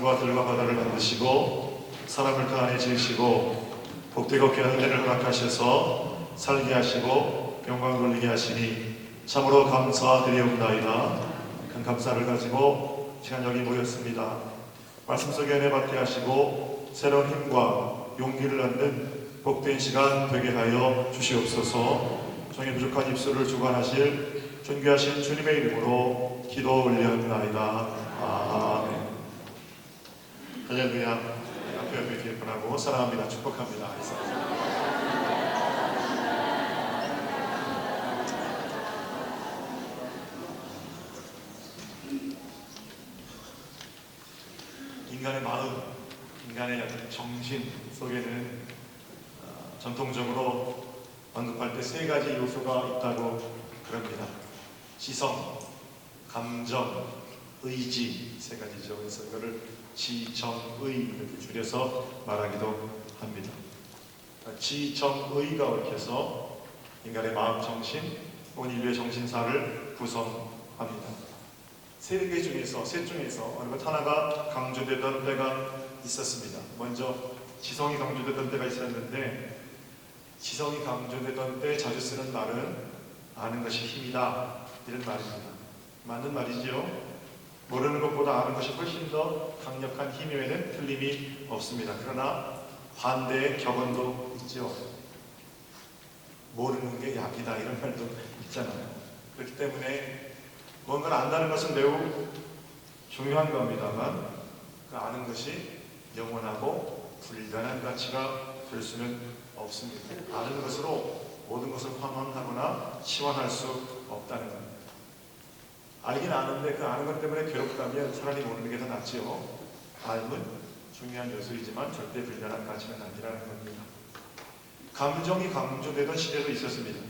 하늘과 들과 바다를 만드시고 사람을 그 안에 지으시고 복되고 귀한 은혜를 허락하셔서 살게 하시고 영광 돌리게 하시니 참으로 감사드리옵나이다. 큰 감사를 가지고 시간 여기 모였습니다. 말씀 속에 은혜 받게 하시고 새로운 힘과 용기를 얻는 복된 시간 되게 하여 주시옵소서. 종의 부족한 입술을 주관하실 존귀하신 주님의 이름으로 기도 올려드나이다. 아멘. 할렐루야. 앞에 기뻐하고 사랑합니다. 축복합니다. 인간의 마음, 인간의 정신 속에는 전통적으로 언급할 때 세 가지 요소가 있다고 그럽니다. 지성, 감정, 의지 세 가지죠. 그래서 이거를 지정의 이렇게 줄여서 말하기도 합니다. 지정의가 얽혀서 인간의 마음, 정신 혹은 인류의 정신사를 구성합니다. 세 개 중에서, 셋 중에서 어느 것 하나가 강조되던 때가 있었습니다. 먼저 지성이 강조되던 때가 있었는데, 지성이 강조되던 때 자주 쓰는 말은 아는 것이 힘이다, 이런 말입니다. 맞는 말이지요. 모르는 것보다 아는 것이 훨씬 더 강력한 힘 외에는 틀림이 없습니다. 그러나 반대의 격언도 있죠. 모르는 게 약이다, 이런 말도 있잖아요. 그렇기 때문에 뭔가를 안다는 것은 매우 중요한 겁니다만 그 아는 것이 영원하고 불변한 가치가 될 수는 없습니다. 아는 것으로 모든 것을 환원하거나 치환할 수 없다는 겁니다. 알긴 아는데 그 아는 것 때문에 괴롭다면 차라리 모르는 게 더 낫지요. 알면 중요한 요소이지만 절대 불변한 가치는 아니라는 겁니다. 감정이 강조되던 시대도 있었습니다.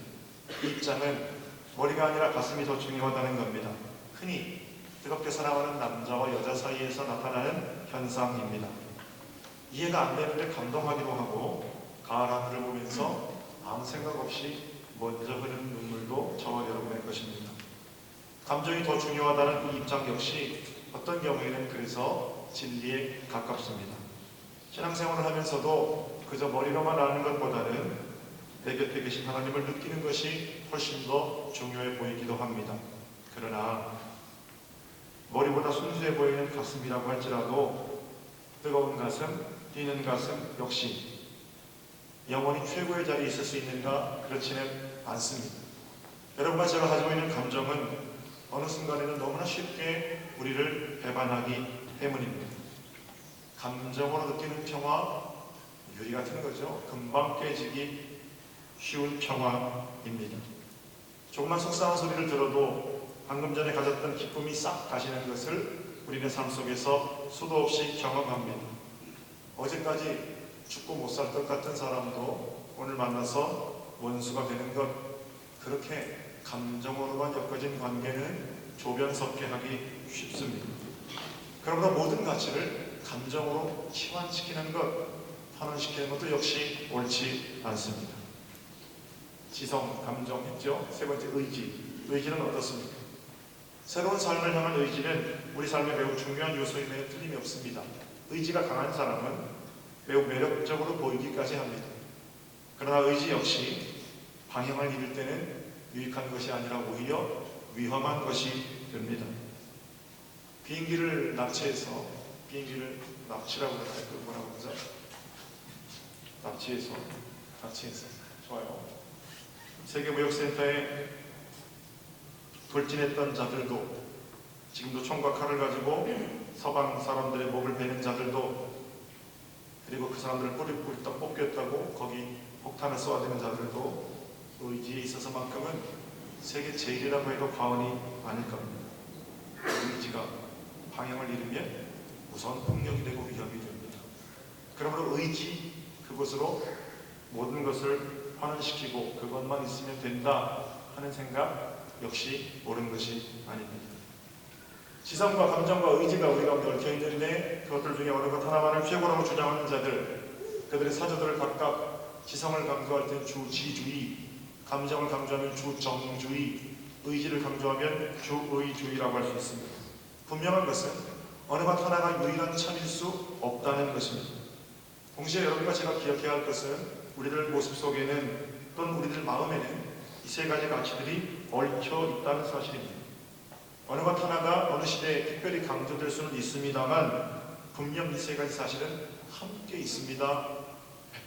이 입장은 머리가 아니라 가슴이 더 중요하다는 겁니다. 흔히 뜨겁게 사랑하는 남자와 여자 사이에서 나타나는 현상입니다. 이해가 안 되는데 감동하기도 하고 가을 하늘을 보면서 아무 생각 없이 먼저 흐르는 눈물도 저와 여러분의 것입니다. 감정이 더 중요하다는 이 입장 역시 어떤 경우에는 그래서 진리에 가깝습니다. 신앙생활을 하면서도 그저 머리로만 아는 것보다는 내 곁에 계신 하나님을 느끼는 것이 훨씬 더 중요해 보이기도 합니다. 그러나 머리보다 순수해 보이는 가슴이라고 할지라도 뜨거운 가슴, 뛰는 가슴 역시 영원히 최고의 자리에 있을 수 있는가? 그렇지는 않습니다. 여러분과 제가 가지고 있는 감정은 어느 순간에는 너무나 쉽게 우리를 배반하기 때문입니다. 감정으로 느끼는 평화, 유리 같은 거죠. 금방 깨지기 쉬운 평화입니다. 조금만 속상한 소리를 들어도 방금 전에 가졌던 기쁨이 싹 가시는 것을 우리는 삶 속에서 수도 없이 경험합니다. 어제까지 죽고 못 살 것 같은 사람도 오늘 만나서 원수가 되는 것, 그렇게 감정으로만 엮어진 관계는 조변석게 하기 쉽습니다. 그러므로 모든 가치를 감정으로 치환시키는 것, 환원시키는 것도 역시 옳지 않습니다. 지성, 감정 했죠? 세 번째 의지. 의지는 어떻습니까? 새로운 삶을 향한 의지는 우리 삶의 매우 중요한 요소임에 틀림이 없습니다. 의지가 강한 사람은 매우 매력적으로 보이기까지 합니다. 그러나 의지 역시 방향을 잃을 때는 유익한 것이 아니라 오히려 위험한 것이 됩니다. 비행기를 납치해서, 비행기를 납치라고 할까요? 그 뭐라고 그러죠? 납치해서 좋아요. 세계무역센터에 돌진했던 자들도, 지금도 총과 칼을 가지고 서방 사람들의 목을 베는 자들도, 그리고 그 사람들을 뿌리뿌리 뽑겠다고 거기 폭탄을 쏘아대는 자들도 의지에 있어서만큼은 세계 제일이라고 해도 과언이 아닐 겁니다. 의지가 방향을 잃으면 우선 폭력이 되고 위협이 됩니다. 그러므로 의지, 그것으로 모든 것을 환원시키고 그것만 있으면 된다 하는 생각 역시 옳은 것이 아닙니다. 지성과 감정과 의지가 우리 가운데 얽혀 있는데 그것들 중에 어느 것 하나만을 최고라고 주장하는 자들, 그들의 사조들을 각각 지성을 강조할 때는 주지주의, 감정을 강조하면 주정주의, 의지를 강조하면 주의주의라고 할 수 있습니다. 분명한 것은 어느 것 하나가 유일한 참일 수 없다는 것입니다. 동시에 여러분과 제가 기억해야 할 것은 우리들 모습 속에는 또는 우리들 마음에는 이 세 가지 가치들이 얽혀 있다는 사실입니다. 어느 것 하나가 어느 시대에 특별히 강조될 수는 있습니다만 분명 이 세 가지 사실은 함께 있습니다.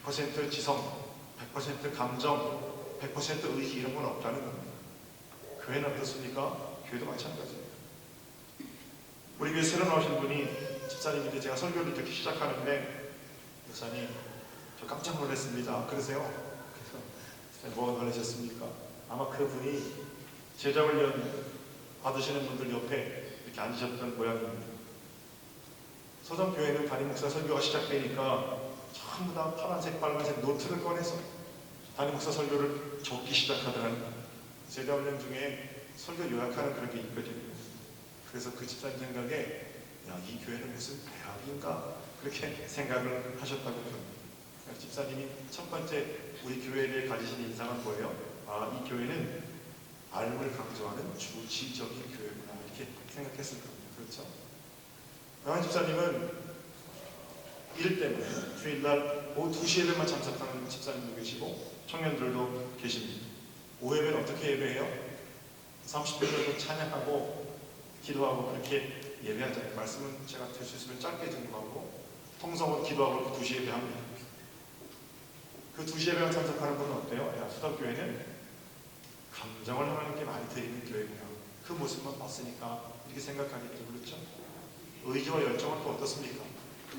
100% 지성, 100% 감정, 100% 의지 이런 건 없다는 겁니다. 교회는 어떻습니까? 교회도 마찬가지예요. 우리 교회 새로 나오신 분이 집사님인데 제가 설교를 이렇게 시작하는데 목사님 저 깜짝 놀랐습니다. 그러세요? 그래서 뭐가 놀라셨습니까? 아마 그분이 제자훈련 받으시는 분들 옆에 이렇게 앉으셨던 모양입니다. 서정교회는 담임 목사 설교가 시작되니까 전부 다 파란색, 빨간색 노트를 꺼내서 담임 목사 설교를 적기 시작하더라고요. 제자훈련 중에 설교 요약하는 그런 게 있거든요. 그래서 그 집사님 생각에 이 교회는 무슨 대학인가 그렇게 생각을 하셨다고 합니다. 집사님이 첫 번째 우리 교회에 대해 가지신 인상은 뭐예요? 이 교회는 알을 강조하는 주지적인 교회구나 이렇게 생각했을 겁니다. 그렇죠? 영환 집사님은 일 때문에 주일날 오후 2시 예배만 참석하는 집사님도 계시고 청년들도 계십니다. 오후 예배는 어떻게 예배해요? 30분 정도 찬양하고 기도하고 그렇게 예배하잖아요. 말씀은 제가 될 수 있으면 짧게 증거하고 통성으로 기도하고 2시 예배합니다. 그 2시 예배만 참석하는 분은 어때요? 수덕교회는 감정을 하나님께 많이 드리는 교회구나. 그 모습만 봤으니까 이렇게 생각하겠죠. 그렇죠? 의지와 열정은 또 어떻습니까?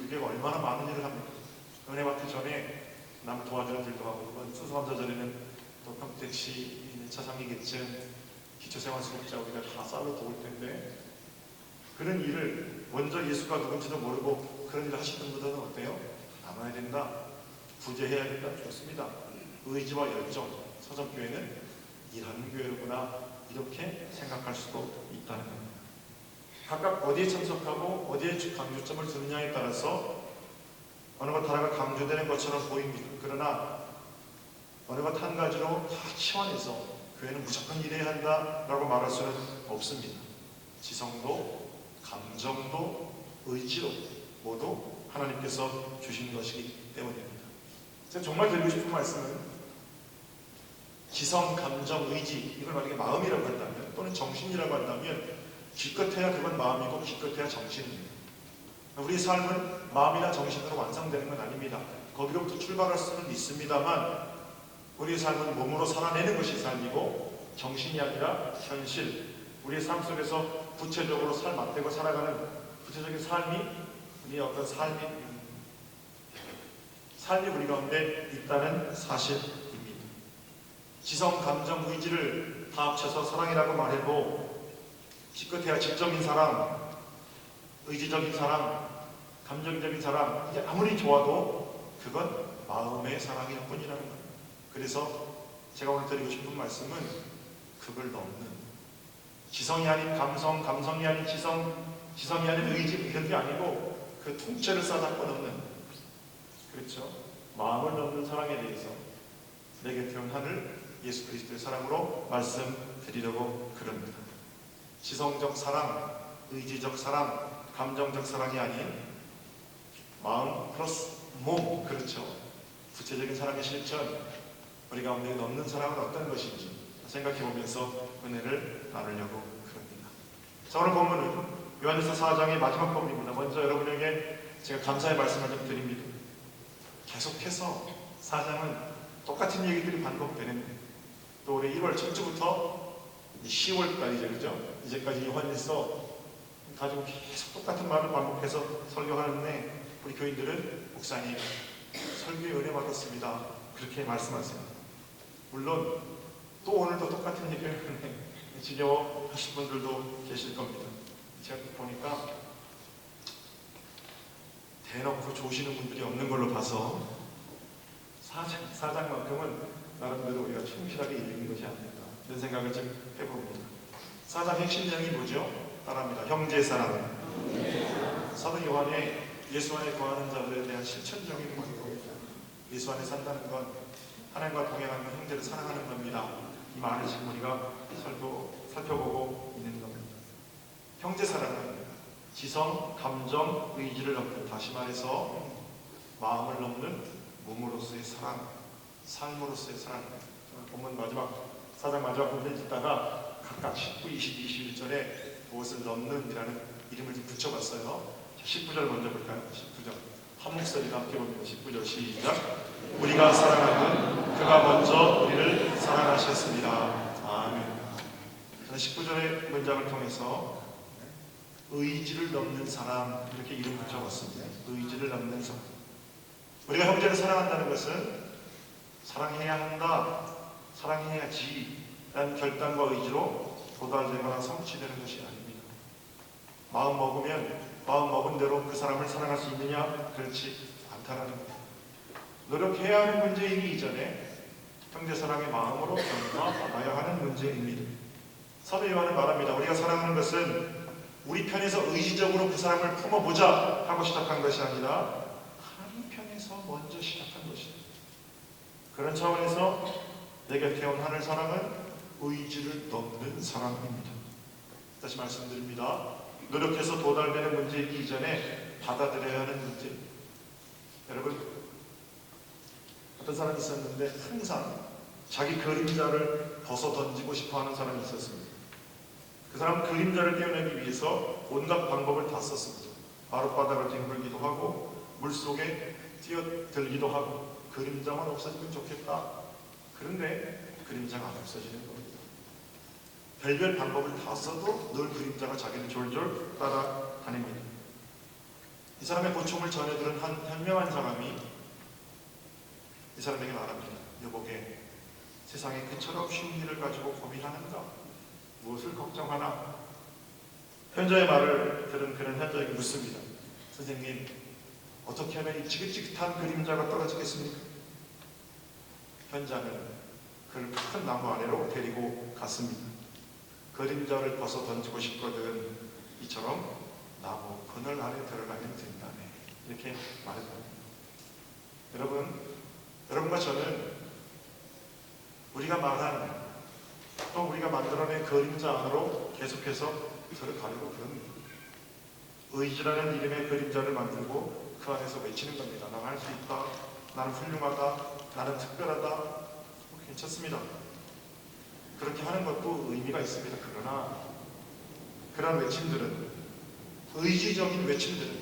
이게 얼마나 많은 일을 합니까? 은혜 받기 전에 남 도와주는 일도 하고 수수감사 전에는 또 평택시 1차장이겠쯤 기초생활수급자 우리가 다 쌀로 도울 텐데 그런 일을 먼저 예수가 누군지도 모르고 그런 일을 하시는 분들은 어때요? 남아야 된다. 구제해야 된다. 좋습니다. 의지와 열정. 서정교회는 일하는 교회구나 이렇게 생각할 수도 있다는 겁니다. 각각 어디에 참석하고 어디에 강조점을 두느냐에 따라서 어느 것 하나가 강조되는 것처럼 보입니다. 그러나 어느 것 한 가지로 다 치환해서 교회는 무조건 일해야 한다라고 말할 수는 없습니다. 지성도 감정도 의지도 모두 하나님께서 주신 것이기 때문입니다. 제가 정말 드리고 싶은 말씀은 지성, 감정, 의지 이걸 만약에 마음이라고 한다면 또는 정신이라고 한다면 기껏해야 그건 마음이고 기껏해야 정신입니다. 우리 삶은 마음이나 정신으로 완성되는 건 아닙니다. 거기로부터 출발할 수는 있습니다만 우리의 삶은 몸으로 살아내는 것이 삶이고 정신이 아니라 현실 우리의 삶 속에서 구체적으로 삶 앞대고 살아가는 구체적인 삶이 우리의 어떤 삶이 우리 가운데 있다는 사실입니다. 지성, 감정, 의지를 다 합쳐서 사랑이라고 말해도 기껏해야 지적인 사랑, 의지적인 사랑, 감정적인 사랑 이게 아무리 좋아도 그건 마음의 사랑일 뿐이라는 거예요. 그래서 제가 오늘 드리고 싶은 말씀은 그걸 넘는 지성이 아닌 감성, 감성이 아닌 지성, 지성이 아닌 의지 이런 게 아니고 그 통째를 싸잡고 넘는 그렇죠? 마음을 넘는 사랑에 대해서 내 곁에 온 하늘 예수 그리스도의 사랑으로 말씀드리려고 그럽니다. 지성적 사랑, 의지적 사랑, 감정적 사랑이 아닌 마음 플러스 몸 그렇죠? 구체적인 사랑의 실천 우리 가운데 넘는 사랑은 어떤 것인지 생각해보면서 은혜를 나누려고 그럽니다. 자, 오늘 본문은 요한일서 4장의 마지막 본문입니다. 먼저 여러분에게 제가 감사의 말씀을 좀 드립니다. 계속해서 4장은 똑같은 얘기들이 반복되는 또 올해 1월 첫 주부터 10월까지 그죠? 이제까지 요한일서 가지고 계속 똑같은 말을 반복해서 설교하는데 우리 교인들은 목사님 설교에 은혜 받았습니다. 그렇게 말씀하세요. 물론 또 오늘도 똑같은 얘기를 하는데 지겨워하실 분들도 계실 겁니다. 제가 보니까 대놓고 좋으시는 분들이 없는 걸로 봐서 사장만큼은 나름대로 우리가 충실하게 읽는 것이 아닐까 이런 생각을 좀 해봅니다. 4장 핵심 내용이 뭐죠? 따라합니다. 형제 사랑. 사도 요한의 예수 안에 거하는 자들에 대한 실천적인 권고입니다. 예수 안에 산다는 건 하나님과 동행하는 형제를 사랑하는 겁니다. 이 말을 지금 우리가 살펴보고 있는 겁니다. 형제 사랑은 지성, 감정, 의지를 넘는, 다시 말해서 마음을 넘는 몸으로서의 사랑, 삶으로서의 사랑. 본문 마지막 4장 마지막 부분을 읽다가 각각 19, 20, 21절에 무엇을 넘는이라는 이름을 좀 붙여봤어요. 19절 먼저 볼까요? 19절 한 목소리로 함께 봅니다. 19절 시작. 우리가 사랑하는 그가 먼저 우리를 사랑하셨습니다. 아멘. 저는 19절의 문장을 통해서 의지를 넘는 사랑, 이렇게 이름 붙여봤습니다. 의지를 넘는 사랑. 우리가 형제를 사랑한다는 것은 사랑해야 한다, 사랑해야지 라는 결단과 의지로 도달되거나 성취되는 것이 아닙니다. 마음 먹은 대로 그 사람을 사랑할 수 있느냐? 그렇지 않다라는 겁니다. 노력해야 하는 문제이기 이전에 형제 사랑의 마음으로 전파받아야 하는 문제입니다. 사도 요한은 말합니다. 우리가 사랑하는 것은 우리 편에서 의지적으로 그 사람을 품어보자 하고 시작한 것이 아니라 하나님 편에서 먼저 시작한 것이다. 그런 차원에서 내 곁에 온 하늘 사랑은 의지를 넘는 사랑입니다. 다시 말씀드립니다. 노력해서 도달되는 문제이기 이전에 받아들여야 하는 문제. 여러분, 어떤 사람이 있었는데 항상 자기 그림자를 벗어 던지고 싶어하는 사람이 있었습니다. 그 사람은 그림자를 떼어내기 위해서 온갖 방법을 다 썼습니다. 마룻바닥을 뒹굴기도 하고 물속에 뛰어들기도 하고 그림자만 없어지면 좋겠다. 그런데 그림자가 안 없어지는 겁니다. 별별 방법을 다 써도 늘 그림자가 자기를 졸졸 따라다닙니다. 이 사람의 고충을 전해들은 한 현명한 사람이 이 사람에게 말합니다. 여보게, 세상에 그처럼 쉬운 일을 가지고 고민하는가? 무엇을 걱정하나? 현자의 말을 들은 그는 현자에게 묻습니다. 선생님, 어떻게 하면 이 지긋지긋한 그림자가 떨어지겠습니까? 현자는 그를 큰 나무 아래로 데리고 갔습니다. 그림자를 벗어 던지고 싶거든 이처럼 나무 그늘 안에 들어가면 된다네. 이렇게 말했습니다. 여러분과 저는 우리가 말한 또 우리가 만들어낸 그림자 안으로 계속해서 들어가려고 그럽니다. 의지라는 이름의 그림자를 만들고 그 안에서 외치는 겁니다. 난 할 수 있다. 나는 훌륭하다. 나는 특별하다. 괜찮습니다. 그렇게 하는 것도 의미가 있습니다. 그러나 그런 외침들은, 의지적인 외침들은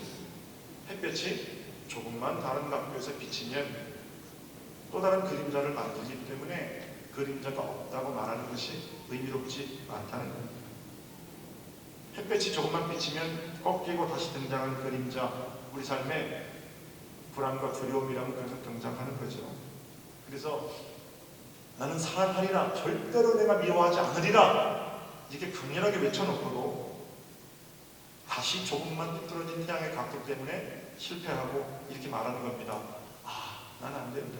햇볕이 조금만 다른 각도에서 비치면 또 다른 그림자를 만들기 때문에 그림자가 없다고 말하는 것이 의미롭지 않다는 겁니다. 햇볕이 조금만 비치면 꺾이고 다시 등장하는 그림자, 우리 삶에 불안과 두려움이라는 것이 등장하는 거죠. 그래서 나는 사랑하리라, 절대로 내가 미워하지 않으리라, 이렇게 강렬하게 외쳐놓고도 다시 조금만 삐뚤어진 태양의 각도 때문에 실패하고 이렇게 말하는 겁니다. 아, 나는 안 된다.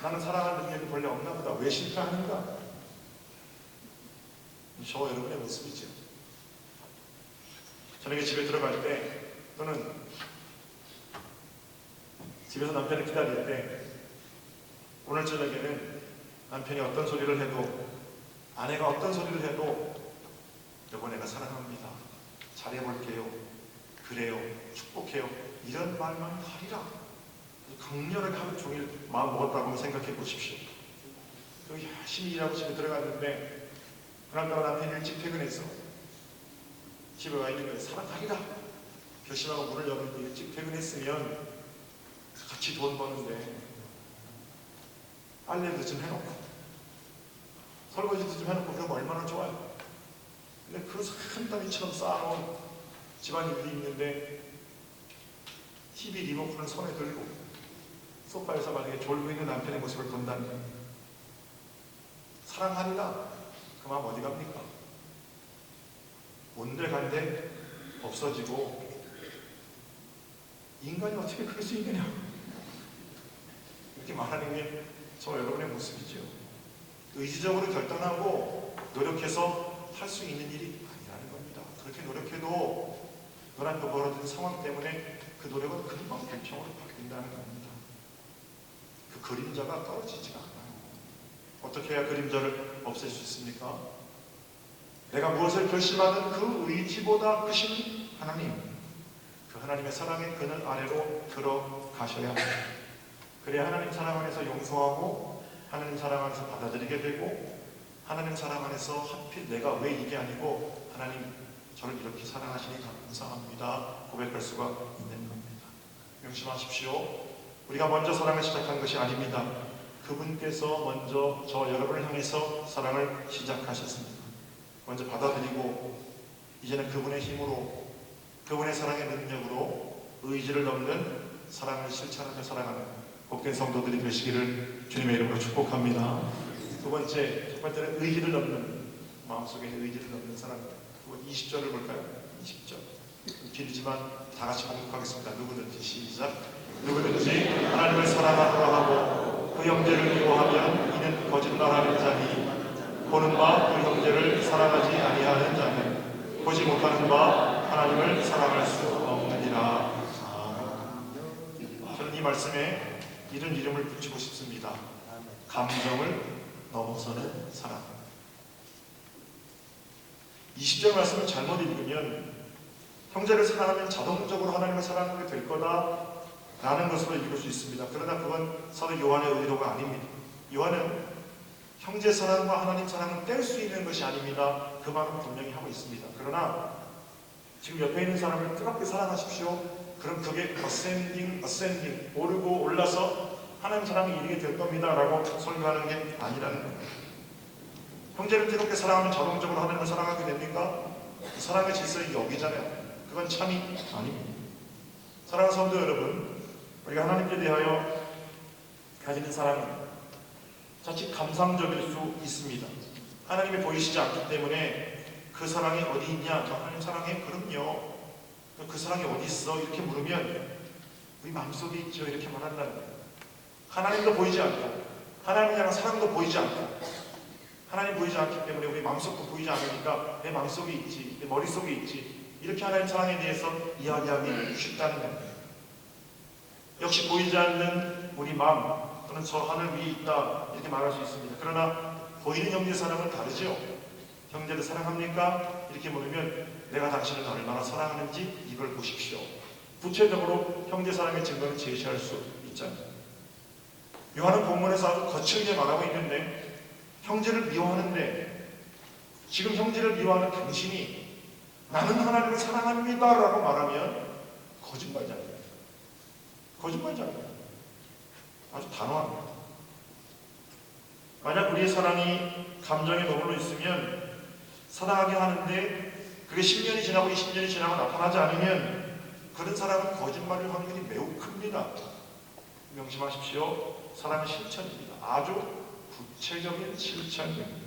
나는 사랑하는 능력이 본래 없나 보다. 왜 실패하는가? 저와 여러분의 모습이죠. 저녁에 집에 들어갈 때 또는 집에서 남편을 기다릴 때 오늘 저녁에는 남편이 어떤 소리를 해도, 아내가 어떤 소리를 해도 여보 내가 사랑합니다, 잘해볼게요, 그래요, 축복해요, 이런 말만 하리라. 강렬하게 하루 종일 마음 먹었다고 한번 생각해 보십시오. 그리고 열심히 일하고 집에 들어갔는데 그날따라 남편이 일찍 퇴근해서 집에 와 있는 거예요. 사랑하리라 결심하고 문을 열었는데 일찍 퇴근했으면 같이 돈 버는데 빨래도 좀 해놓고 설거지도 좀 해놓고 그러면 얼마나 좋아요. 근데 그 산더미처럼 쌓아놓은 집안일이 있는데 TV 리모컨을 손에 들고 소파에서 만약에 졸고 있는 남편의 모습을 본다면 사랑하리라 그 마음 어디 갑니까? 온데간데 없어지고 인간이 어떻게 그럴 수 있느냐, 이렇게 말하는 게 저와 여러분의 모습이죠. 의지적으로 결단하고 노력해서 할 수 있는 일이 아니라는 겁니다. 그렇게 노력해도 너한테 벌어진 상황 때문에 그 노력은 금방 불평으로 바뀐다는 겁니다. 그 그림자가 떨어지지가 않아요. 어떻게 해야 그림자를 없앨 수 있습니까? 내가 무엇을 결심하든 그 의지보다 크신 하나님, 그 하나님의 사랑의 그늘 아래로 들어가셔야 합니다. 그래야 하나님 사랑 안에서 용서하고 하나님 사랑 안에서 받아들이게 되고 하나님 사랑 안에서 하필 내가 왜 이게 아니고 하나님 저를 이렇게 사랑하시니 감사합니다 고백할 수가 있는 겁니다. 명심하십시오. 우리가 먼저 사랑을 시작한 것이 아닙니다. 그분께서 먼저 저 여러분을 향해서 사랑을 시작하셨습니다. 먼저 받아들이고 이제는 그분의 힘으로 그분의 사랑의 능력으로 의지를 넘는 사랑을 실천하며 사랑하는 복된 성도들이 되시기를 주님의 이름으로 축복합니다. 첫 번째는 의지를 넘는, 마음속에 의지를 넘는 사랑. 20절을 볼까요? 20절. 길지만 다 같이 공독하겠습니다. 누구든지 시작. 누구든지 하나님을 사랑하노라 하고 그 형제를 미워하면 이는 거짓말하는 자니 보는 바 그 형제를 사랑하지 아니하는 자는 보지 못하는 바 하나님을 사랑할 수 없느니라. 저는 이 말씀에 이런 이름을 붙이고 싶습니다. 감정을 넘어서는 사랑. 20절 말씀을 잘못 읽으면 형제를 사랑하면 자동적으로 하나님을 사랑하게 될 거다 라는 것으로 읽을 수 있습니다. 그러나 그건 사도 요한의 의도가 아닙니다. 요한은 형제 사랑과 하나님 사랑은 뗄 수 있는 것이 아닙니다. 그 말은 분명히 하고 있습니다. 그러나 지금 옆에 있는 사람을 뜨겁게 사랑하십시오. 그럼 그게 ascending, 오르고 올라서 하나님 사랑이 이르게 될 겁니다 라고 설교하는 게 아니라는 겁니다. 형제를 뜨겁게 사랑하면 자동적으로 하나님을 사랑하게 됩니까? 사랑의 질서는 여기잖아요. 그건 참이 아닙니다. 사랑하는 성도 여러분, 우리가 하나님께 대하여 가지는 사랑은 자칫 감상적일 수 있습니다. 하나님이 보이시지 않기 때문에 그 사랑이 어디 있냐? 저 하나님 사랑해? 그럼요. 그 사랑이 어디 있어? 이렇게 물으면 우리 마음속에 있죠. 이렇게 말한다는 거예요. 하나님도 보이지 않고 하나님을 향한 사랑도 보이지 않고 하나님 보이지 않기 때문에 우리 마음속도 보이지 않으니까 내 마음속에 있지, 내 머릿속에 있지, 이렇게 하나님 사랑에 대해서 이야기하기 쉽다는 겁니다. 역시 보이지 않는 우리 마음 또는 저 하늘 위에 있다 이렇게 말할 수 있습니다. 그러나 보이는 형제 사랑은 다르죠. 형제를 사랑합니까? 이렇게 물으면 내가 당신을 얼마나 사랑하는지 이걸 보십시오. 구체적으로 형제 사랑의 증거를 제시할 수 있잖아요. 요한은 본문에서 아주 거칠게 말하고 있는데 형제를 미워하는데 지금 형제를 미워하는 당신이 나는 하나님을 사랑합니다 라고 말하면 거짓말장이에요. 거짓말장이에요. 아주 단호합니다. 만약 우리의 사랑이 감정에 머물러 있으면 사랑하게 하는데 그게 10년이 지나고 20년이 지나고 나타나지 않으면 그런 사랑은 거짓말일 확률이 매우 큽니다. 명심하십시오. 사랑은 실천입니다. 아주 구체적인 실천입니다.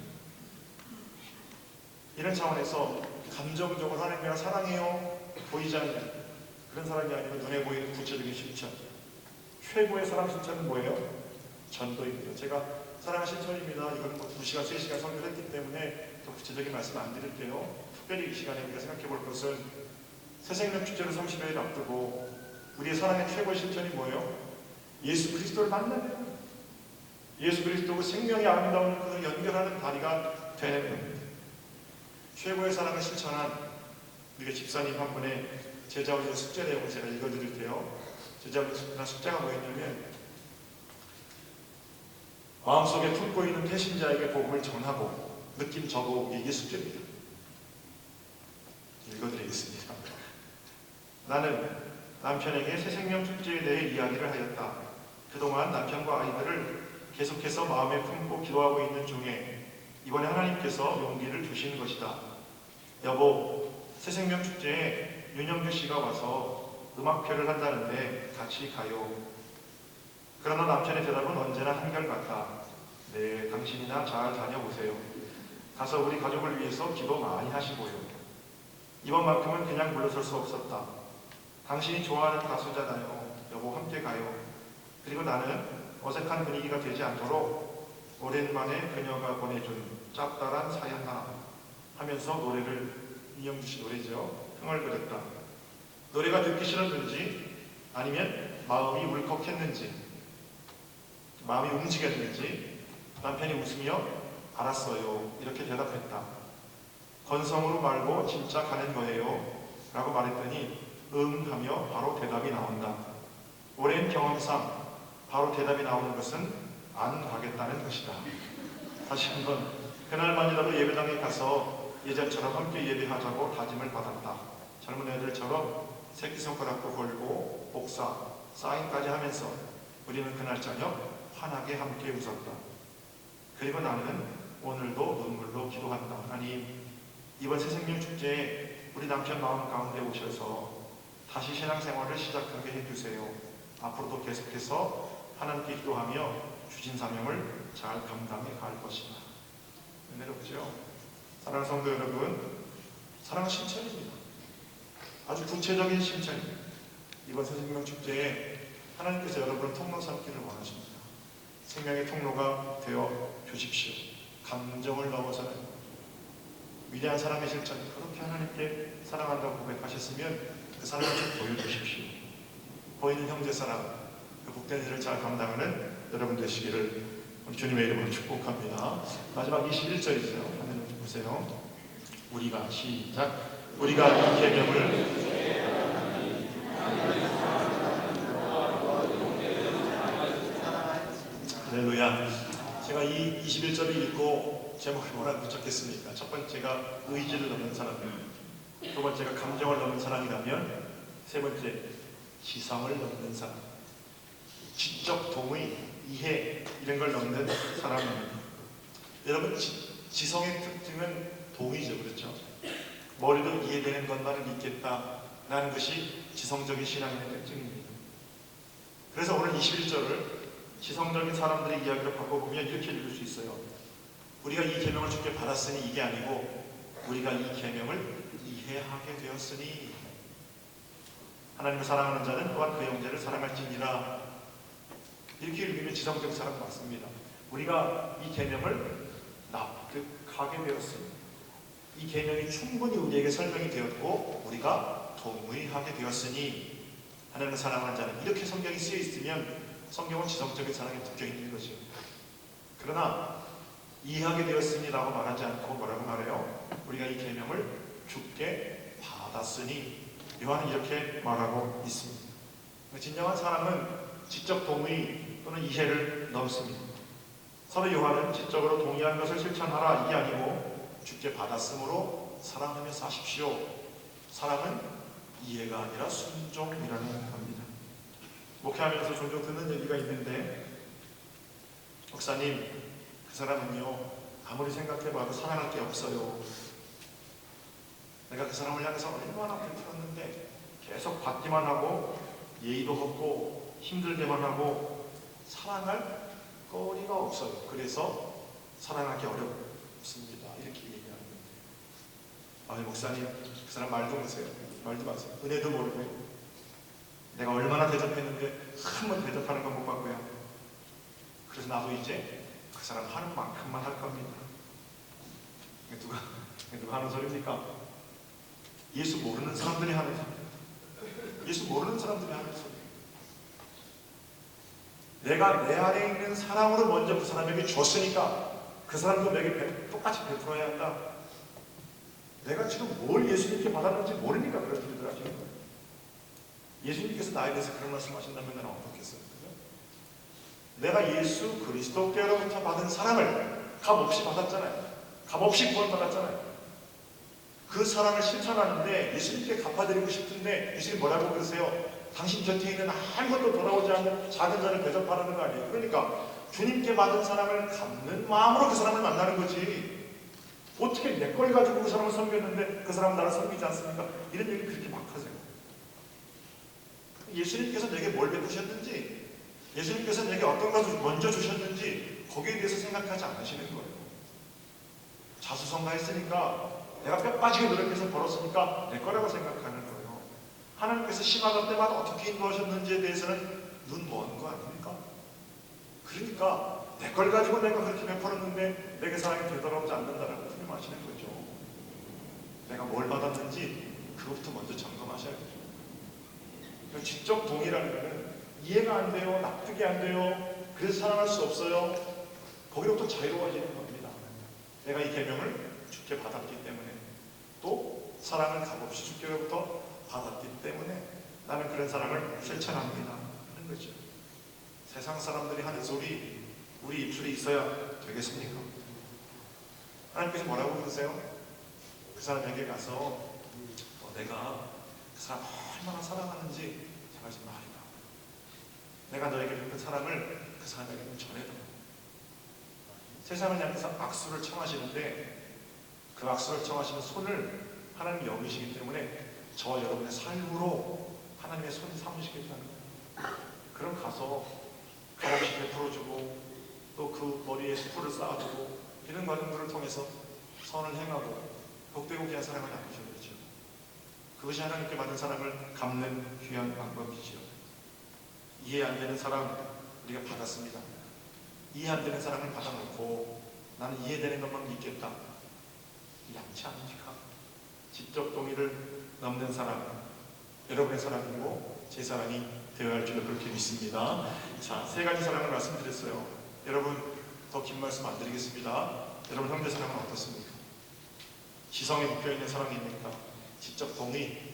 이런 차원에서 감정적으로 하나님을 사랑해요 보이지 않는 그런 사랑이 아니고 눈에 보이는 구체적인 실천. 최고의 사랑 실천은 뭐예요? 전도입니다. 제가 사랑 실천입니다. 이건 2시간, 3시간 설교를 했기 때문에 더 구체적인 말씀 안 드릴게요. 특별히 이 시간에 우리가 생각해 볼 것은 새생명 축제를 30여일 앞두고 우리의 사랑의 최고의 실천이 뭐예요? 예수 그리스도를 만나는 겁니다. 예수 그리스도 그 생명이 아름다운 그 연결하는 다리가 되는 겁니다. 최고의 사랑을 실천한 우리가 집사님 한 분의 제자훈련 숙제 내용을 제가 읽어드릴게요. 제자훈련 숙제가 뭐였냐면 마음속에 품고 있는 배신자에게 복음을 전하고 느낌 적어오기, 이게 숙제입니다. 읽어드리겠습니다. 나는 남편에게 새생명 축제에 대해 이야기를 하였다. 그동안 남편과 아이들을 계속해서 마음에 품고 기도하고 있는 중에 이번에 하나님께서 용기를 주신 것이다. 여보, 새생명 축제에 윤영주 씨가 와서 음악회를 한다는데 같이 가요. 그러나 남편의 대답은 언제나 한결같다. 네, 당신이나 잘 다녀오세요. 가서 우리 가족을 위해서 기도 많이 하시고요. 이번만큼은 그냥 물러설 수 없었다. 당신이 좋아하는 가수잖아요. 여보, 함께 가요. 그리고 나는 어색한 분위기가 되지 않도록 오랜만에 그녀가 보내준 짭짤한 사연 하나 하면서 노래를, 이영주 씨 노래죠, 흥얼거렸다. 노래가 듣기 싫었는지 아니면 마음이 울컥했는지 마음이 움직였는지 남편이 웃으며 알았어요 이렇게 대답했다. 건성으로 말고 진짜 가는 거예요 라고 말했더니 응 하며 바로 대답이 나온다. 오랜 경험상 바로 대답이 나오는 것은 안 가겠다는 것이다. 다시 한번 그날만이라도 예배당에 가서 예전처럼 함께 예배하자고 다짐을 받았다. 젊은 애들처럼 새끼손가락도 걸고 복사, 사인까지 하면서 우리는 그날 저녁 환하게 함께 웃었다. 그리고 나는 오늘도 눈물로 기도한다. 하나님, 이번 새생명 축제에 우리 남편 마음 가운데 오셔서 다시 신앙생활을 시작하게 해주세요. 앞으로도 계속해서 하나님께 기도하며 주신 사명을 잘 감당해 갈 것이다. 은혜롭죠? 사랑하는 성도 여러분, 사랑은 실천입니다. 아주 구체적인 실천입니다. 이번 새생명 축제에 하나님께서 여러분을 통로 삼기를 원하십니다. 생명의 통로가 되어 주십시오. 감정을 넘어서는 위대한 사랑의 실천, 그렇게 하나님께 사랑한다고 고백하셨으면 그 사랑을 좀 보여주십시오. 보이는 형제사랑, 그 복된 일을 잘 감당하는 여러분 되시기를 주님의 이름으로 축복합니다. 마지막 21절이죠. 하나님 좀 보세요. 우리가 시작. 우리가 이 계명을 할렐루야. 제가 이 21절을 읽고 제목을 뭐라고 붙였겠습니까? 첫 번째가 의지를 넘는 사람이며, 두 번째가 감정을 넘는 사람이라면, 세 번째 지성을 넘는 사람, 지적 동의, 이해 이런 걸 넘는 사람입니다. 여러분, 지성의 특징은 동의죠, 그렇죠? 머리로 이해되는 것만을 믿겠다라는 것이 지성적인 신앙의 특징입니다. 그래서 오늘 21절을 지성적인 사람들의 이야기로 바꿔보면 이렇게 읽을 수 있어요. 우리가 이 계명을 주께 받았으니 이게 아니고 우리가 이 계명을 이해하게 되었으니, 하나님을 사랑하는 자는 또한 그 형제를 사랑할지니라. 이렇게 읽으면 지성적인 사람 맞습니다. 우리가 이 계명을 납득하게 되었습니다. 이 계명이 충분히 우리에게 설명이 되었고 우리가 동의하게 되었으니, 하나님을 사랑하는 자는, 이렇게 성경이 쓰여 있으면 성경은 지성적인 사랑의 특징이 있는 거죠. 그러나 이해하게 되었으니라고 말하지 않고 뭐라고 말해요? 우리가 이 계명을 주께 받았으니. 요한은 이렇게 말하고 있습니다. 진정한 사랑은 지적 동의 또는 이해를 넘습니다. 서로 요한은 지적으로 동의한 것을 실천하라 이게 아니고 주께 받았으므로 사랑하며 사십시오. 사랑은 이해가 아니라 순종이라는 겁니다. 목회하면서 종종 듣는 얘기가 있는데, 목사님, 그 사람은요 아무리 생각해봐도 사랑할 게 없어요. 내가 그 사람을 향해서 얼마나 베풀었는데 계속 받기만 하고 예의도 없고 힘들게만 하고 사랑할 거리가 없어요. 그래서 사랑하기 어렵습니다. 이렇게 얘기합니다. 아니 목사님, 그 사람 말도 마세요. 말도 마세요. 은혜도 모르고 내가 얼마나 대접했는데 한 번 대접하는 건 못 봤고요. 그래서 나도 이제 그 사람 하는 만큼만 할 겁니다. 누가 하는 소리입니까? 예수 모르는 사람들이 하는 소리. 예수 모르는 사람들이 하는 소리. 내가 내 안에 있는 사랑으로 먼저 그 사람에게 줬으니까 그 사람도 내게 똑같이 베풀어야 한다. 내가 지금 뭘 예수님께 받았는지 모르니까 그런 일들 하시는 거예요. 예수님께서 나에 대해서 그런 말씀 하신다면 나는 어떻겠어요? 그죠? 내가 예수 그리스도께로부터 받은 사랑을 값없이 받았잖아요. 값없이 구원받았잖아요. 그 사랑을 실천하는데 예수님께 갚아드리고 싶은데 예수님 뭐라고 그러세요? 당신 곁에 있는 아무것도 돌아오지 않는 작은 자를 대접하라는 거 아니에요? 그러니까 주님께 받은 사랑을 갚는 마음으로 그 사람을 만나는 거지. 어떻게 내 걸 가지고 그 사람을 섬겼는데 그 사람은 나를 섬기지 않습니까? 이런 얘기 그렇게 막 하세요. 예수님께서 내게 뭘 베푸셨는지, 예수님께서 내게 어떤 것을 먼저 주셨는지 거기에 대해서 생각하지 않으시는 거예요. 자수성가했으니까, 내가 뼈 빠지게 노력해서 벌었으니까 내 거라고 생각하는 거예요. 하나님께서 심화할 때마다 어떻게 인도하셨는지에 대해서는 눈 먼 거 아닙니까? 그러니까 내 걸 가지고 내가 그렇게 베풀었는데 내게 사랑이 되돌아오지 않는다는 것을 말씀하시는 거죠. 내가 뭘 받았는지 그것부터 먼저 점검하셔야 되죠. 지적 동의라는 것은 이해가 안 돼요. 납득이 안 돼요. 그래서 사랑할 수 없어요. 거기로부터 자유로워지는 겁니다. 내가 이 계명을 주께 받았기 때문에 또 사랑을 값없이 주께로부터 받았기 때문에 나는 그런 사랑을 실천합니다 하는 거죠. 세상 사람들이 하는 소리 우리 입술에 있어야 되겠습니까? 하나님께서 뭐라고 그러세요? 그 사람에게 가서 내가 그 사람 얼마나 사랑하는지 제발 좀 말해봐. 내가 너에게 줬던 사랑을 그 사람에게 좀 전해달라. 세상을 향해서 악수를 청하시는데 그 악수를 청하시는 손을 하나님이 여기시기 때문에 저 여러분의 삶으로 하나님의 손이 삼으시겠다는 거예요. 그럼 가서 가끔씩 베풀어주고 또 그 머리에 수풀을 쌓아주고 이런 과정들을 통해서 선을 행하고 복되고 귀한 사랑을 나누셔야 되죠. 그것이 하나님께 받은 사랑을 갚는 귀한 방법이지요. 이해 안 되는 사랑 우리가 받았습니다. 이해 안 되는 사랑을 받아놓고 나는 이해되는 것만 믿겠다. 양치 아닙니까? 지적 동의를 넘는 사랑, 여러분의 사랑이고 제 사랑이 되어야 할 줄을 그렇게 믿습니다. 자, 세 가지 사랑을 말씀드렸어요. 여러분 더 긴 말씀 안 드리겠습니다. 여러분 형제 사랑은 어떻습니까? 지성에 묶여있는 사랑입니까? 지적 동의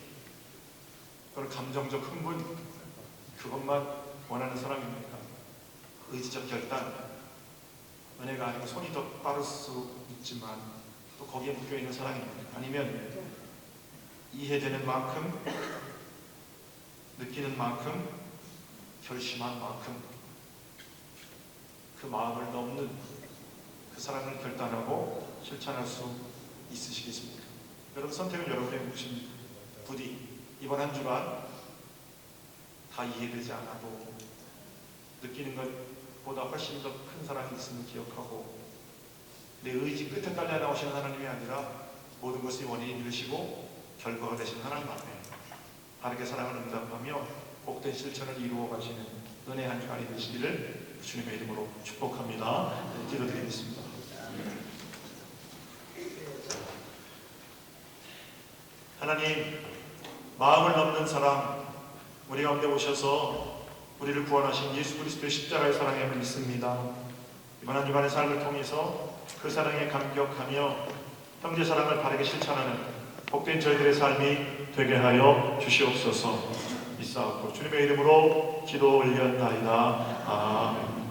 또는 감정적 흥분 그것만 원하는 사랑입니까? 의지적 결단 은혜가 아니고 손이 더 빠를 수 있지만 또 거기에 묶여있는 사랑입니까? 아니면 이해되는 만큼 느끼는 만큼 결심한 만큼 그 마음을 넘는 그 사랑을 결단하고 실천할 수 있으시겠습니까? 여러분 선택은 여러분의 몫입니다. 부디 이번 한 주간 다 이해되지 않아도 느끼는 것보다 훨씬 더 큰 사랑이 있음을 기억하고 내 의지 끝에 딸려 나오시는 하나님이 아니라 모든 것이 원인이 되시고 결과가 되신 하나님 앞에 바르게 사랑을 응답하며 복된 실천을 이루어 가시는 은혜 한 주간이 되시기를 주님의 이름으로 축복합니다. 기도드리겠습니다. 하나님, 마음을 넘는 사랑 우리 가운데 오셔서 우리를 구원하신 예수 그리스도의 십자가의 사랑임을 믿습니다. 이번 한 주간의 삶을 통해서 그 사랑에 감격하며 형제 사랑을 바르게 실천하는 복된 저희들의 삶이 되게 하여 주시옵소서. 믿사옵고 주님의 이름으로 기도 올렸나이다. 아멘.